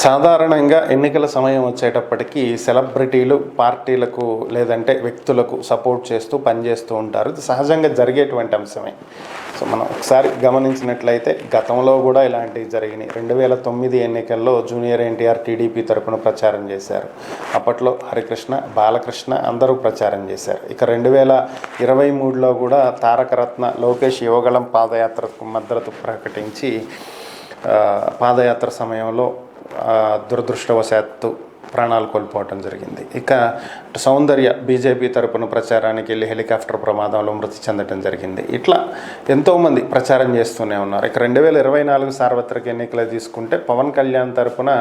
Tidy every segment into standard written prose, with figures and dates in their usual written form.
సాధారణంగా ఎన్నికల సమయం వచ్చేటప్పటికి సెలబ్రిటీలు పార్టీలకు లేదంటే వ్యక్తులకు సపోర్ట్ చేస్తూ పనిచేస్తూ ఉంటారు. ఇది సహజంగా జరిగేటువంటి అంశమే. సో మనం ఒకసారి గమనించినట్లయితే గతంలో కూడా ఇలాంటివి జరిగినాయి. 2009 ఎన్నికల్లో జూనియర్ ఎన్టీఆర్ టీడీపీ తరపున ప్రచారం చేశారు. అప్పట్లో హరికృష్ణ, బాలకృష్ణ అందరూ ప్రచారం చేశారు. ఇక 2023లో కూడా తారకరత్న లోకేష్ యువగళం పాదయాత్రకు మద్దతు ప్రకటించి పాదయాత్ర సమయంలో దురదృష్టవశాత్తు ప్రాణాలు కోల్పోవటం జరిగింది. ఇక సౌందర్య బీజేపీ తరపున ప్రచారానికి వెళ్ళి హెలికాప్టర్ ప్రమాదంలో మృతి చెందడం జరిగింది. ఇట్లా ఎంతోమంది ప్రచారం చేస్తూనే ఉన్నారు. ఇక 2024 సార్వత్రిక ఎన్నికలు తీసుకుంటే పవన్ కళ్యాణ్ తరపున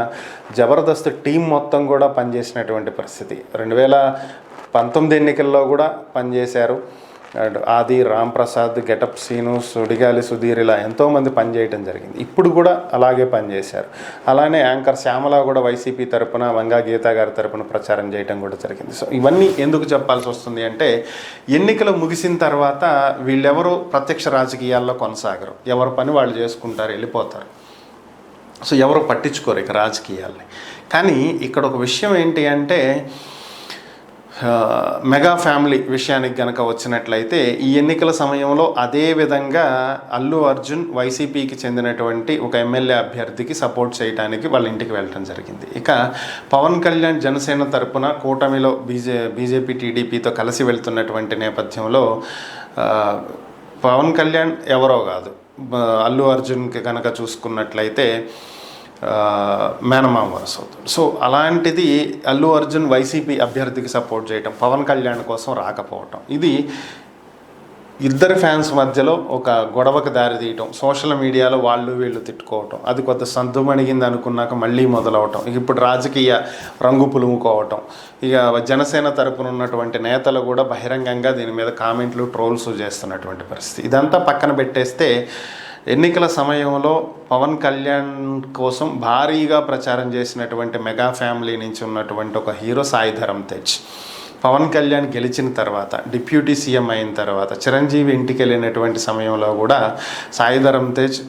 జబర్దస్త్ టీం మొత్తం కూడా పనిచేసినటువంటి పరిస్థితి. 2019 ఎన్నికల్లో కూడా పనిచేశారు. ఆది, రామ్ ప్రసాద్, గెటప్ సీను, సుడిగాలి సుధీర్ ఇలా ఎంతోమంది పనిచేయడం జరిగింది. ఇప్పుడు కూడా అలాగే పనిచేశారు. అలానే యాంకర్ శ్యామల కూడా వైసీపీ తరపున, వంగా గీతా గారి తరపున ప్రచారం చేయడం కూడా జరిగింది. సో ఇవన్నీ ఎందుకు చెప్పాల్సి వస్తుంది అంటే, ఎన్నికలు ముగిసిన తర్వాత వీళ్ళెవరూ ప్రత్యక్ష రాజకీయాల్లో కొనసాగరు. ఎవరి పని వాళ్ళు చేసుకుంటారు, వెళ్ళిపోతారు. సో ఎవరు పట్టించుకోరు ఇక రాజకీయాల్ని. కానీ ఇక్కడ ఒక విషయం ఏంటి అంటే, మెగా ఫ్యామిలీ విషయానికి కనుక వచ్చినట్లయితే ఈ ఎన్నికల సమయంలో అదే విధంగా అల్లు అర్జున్ వైసీపీకి చెందినటువంటి ఒక ఎమ్మెల్యే అభ్యర్థికి సపోర్ట్ చేయడానికి వాళ్ళ ఇంటికి వెళ్ళడం జరిగింది. ఇక పవన్ కళ్యాణ్ జనసేన తరపున కూటమిలో బీజేపీ టీడీపీతో కలిసి వెళ్తున్నటువంటి నేపథ్యంలో పవన్ కళ్యాణ్ ఎవరో కాదు, అల్లు అర్జున్కి కనుక చూసుకున్నట్లయితే మేనమామ వరుస అవుతుంది. సో అలాంటిది అల్లు అర్జున్ వైసీపీ అభ్యర్థికి సపోర్ట్ చేయటం, పవన్ కళ్యాణ్ కోసం రాకపోవటం, ఇది ఇద్దరు ఫ్యాన్స్ మధ్యలో ఒక గొడవకు దారి తీయటం, సోషల్ మీడియాలో వాళ్ళు వీళ్ళు తిట్టుకోవటం, అది కొత్త సందుమణిగింది అనుకున్నాక మళ్ళీ మొదలవటం, ఇప్పుడు రాజకీయ రంగు పులుముకోవటం, ఇక జనసేన తరపున ఉన్నటువంటి నేతలు కూడా బహిరంగంగా దీని మీద కామెంట్లు, ట్రోల్స్ చేస్తున్నటువంటి పరిస్థితి. ఇదంతా పక్కన పెట్టేస్తే ఎన్నికల సమయంలో పవన్ కళ్యాణ్ కోసం భారీగా ప్రచారం చేసినటువంటి మెగా ఫ్యామిలీ నుంచి ఉన్నటువంటి ఒక హీరో సాయి ధరమ్ తేజ్, పవన్ కళ్యాణ్ గెలిచిన తర్వాత డిప్యూటీ సీఎం అయిన తర్వాత చిరంజీవి ఇంటికి వెళ్ళినటువంటి సమయంలో కూడా సాయి ధరమ్ తేజ్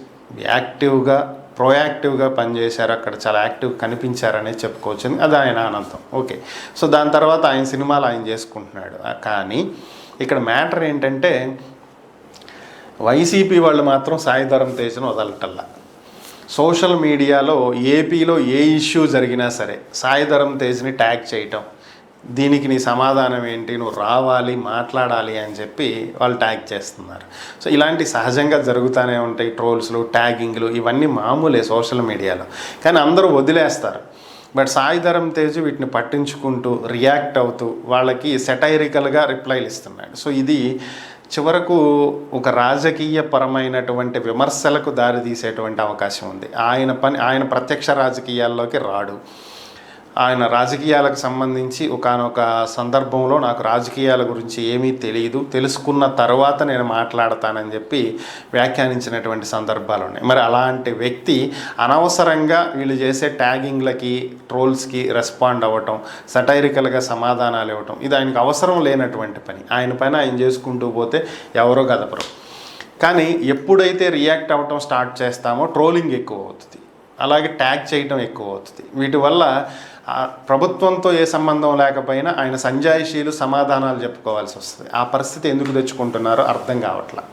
ప్రోయాక్టివ్గా పనిచేశారు. అక్కడ చాలా యాక్టివ్ కనిపించారనే చెప్పుకోవచ్చు. అది ఆయన ఆనందం. ఓకే, సో దాని తర్వాత ఆయన సినిమాలు ఆయన చేసుకుంటున్నాడు. కానీ ఇక్కడ మ్యాటర్ ఏంటంటే, వైసీపీ వాళ్ళు మాత్రం సాయి ధరమ్ తేజ్ను వదలటల్లా. సోషల్ మీడియాలో ఏపీలో ఏ ఇష్యూ జరిగినా సరే సాయి ధరమ్ తేజ్ని ట్యాగ్ చేయటం, దీనికి నీ సమాధానం ఏంటి, నువ్వు రావాలి మాట్లాడాలి అని చెప్పి వాళ్ళు ట్యాగ్ చేస్తున్నారు. సో ఇలాంటి సహజంగా జరుగుతూనే ఉంటాయి. ట్రోల్స్లు, ట్యాగింగ్లు ఇవన్నీ మామూలే సోషల్ మీడియాలో. కానీ అందరూ వదిలేస్తారు. బట్ సాయి ధరమ్ తేజ్ వీటిని పట్టించుకుంటూ రియాక్ట్ అవుతూ వాళ్ళకి సెటైరికల్గా రిప్లైలు ఇస్తున్నాడు. సో ఇది చివరకు ఒక రాజకీయ పరమైనటువంటి విమర్శలకు దారితీసేటువంటి అవకాశం ఉంది. ఆయన ప్రత్యక్ష రాజకీయాల్లోకి రాడు. ఆయన రాజకీయాలకు సంబంధించి ఒకానొక సందర్భంలో నాకు రాజకీయాల గురించి ఏమీ తెలియదు, తెలుసుకున్న తర్వాత నేను మాట్లాడతానని చెప్పి వ్యాఖ్యానించినటువంటి సందర్భాలు ఉన్నాయి. మరి అలాంటి వ్యక్తి అనవసరంగా వీళ్ళు చేసే ట్యాగింగ్లకి, ట్రోల్స్కి రెస్పాండ్ అవ్వటం, సటైరికల్గా సమాధానాలు ఇవ్వటం, ఇది ఆయనకు అవసరం లేనటువంటి పని. ఆయన పైన ఆయన చేసుకుంటూ పోతే ఎవరో గదపరు. కానీ ఎప్పుడైతే రియాక్ట్ అవ్వటం స్టార్ట్ చేస్తామో ట్రోలింగ్ ఎక్కువ అవుతుంది, అలాగే ట్యాగ్ చేయటం ఎక్కువ అవుతుంది. వీటి వల్ల ప్రభుత్వంతో ఏ సంబంధం లేకపోయినా ఆయన సంజాయిషీలు, సమాధానాలు చెప్పుకోవాల్సి వస్తుంది. ఆ పరిస్థితి ఎందుకు తెచ్చుకుంటున్నారో అర్థం కావట్లేదు.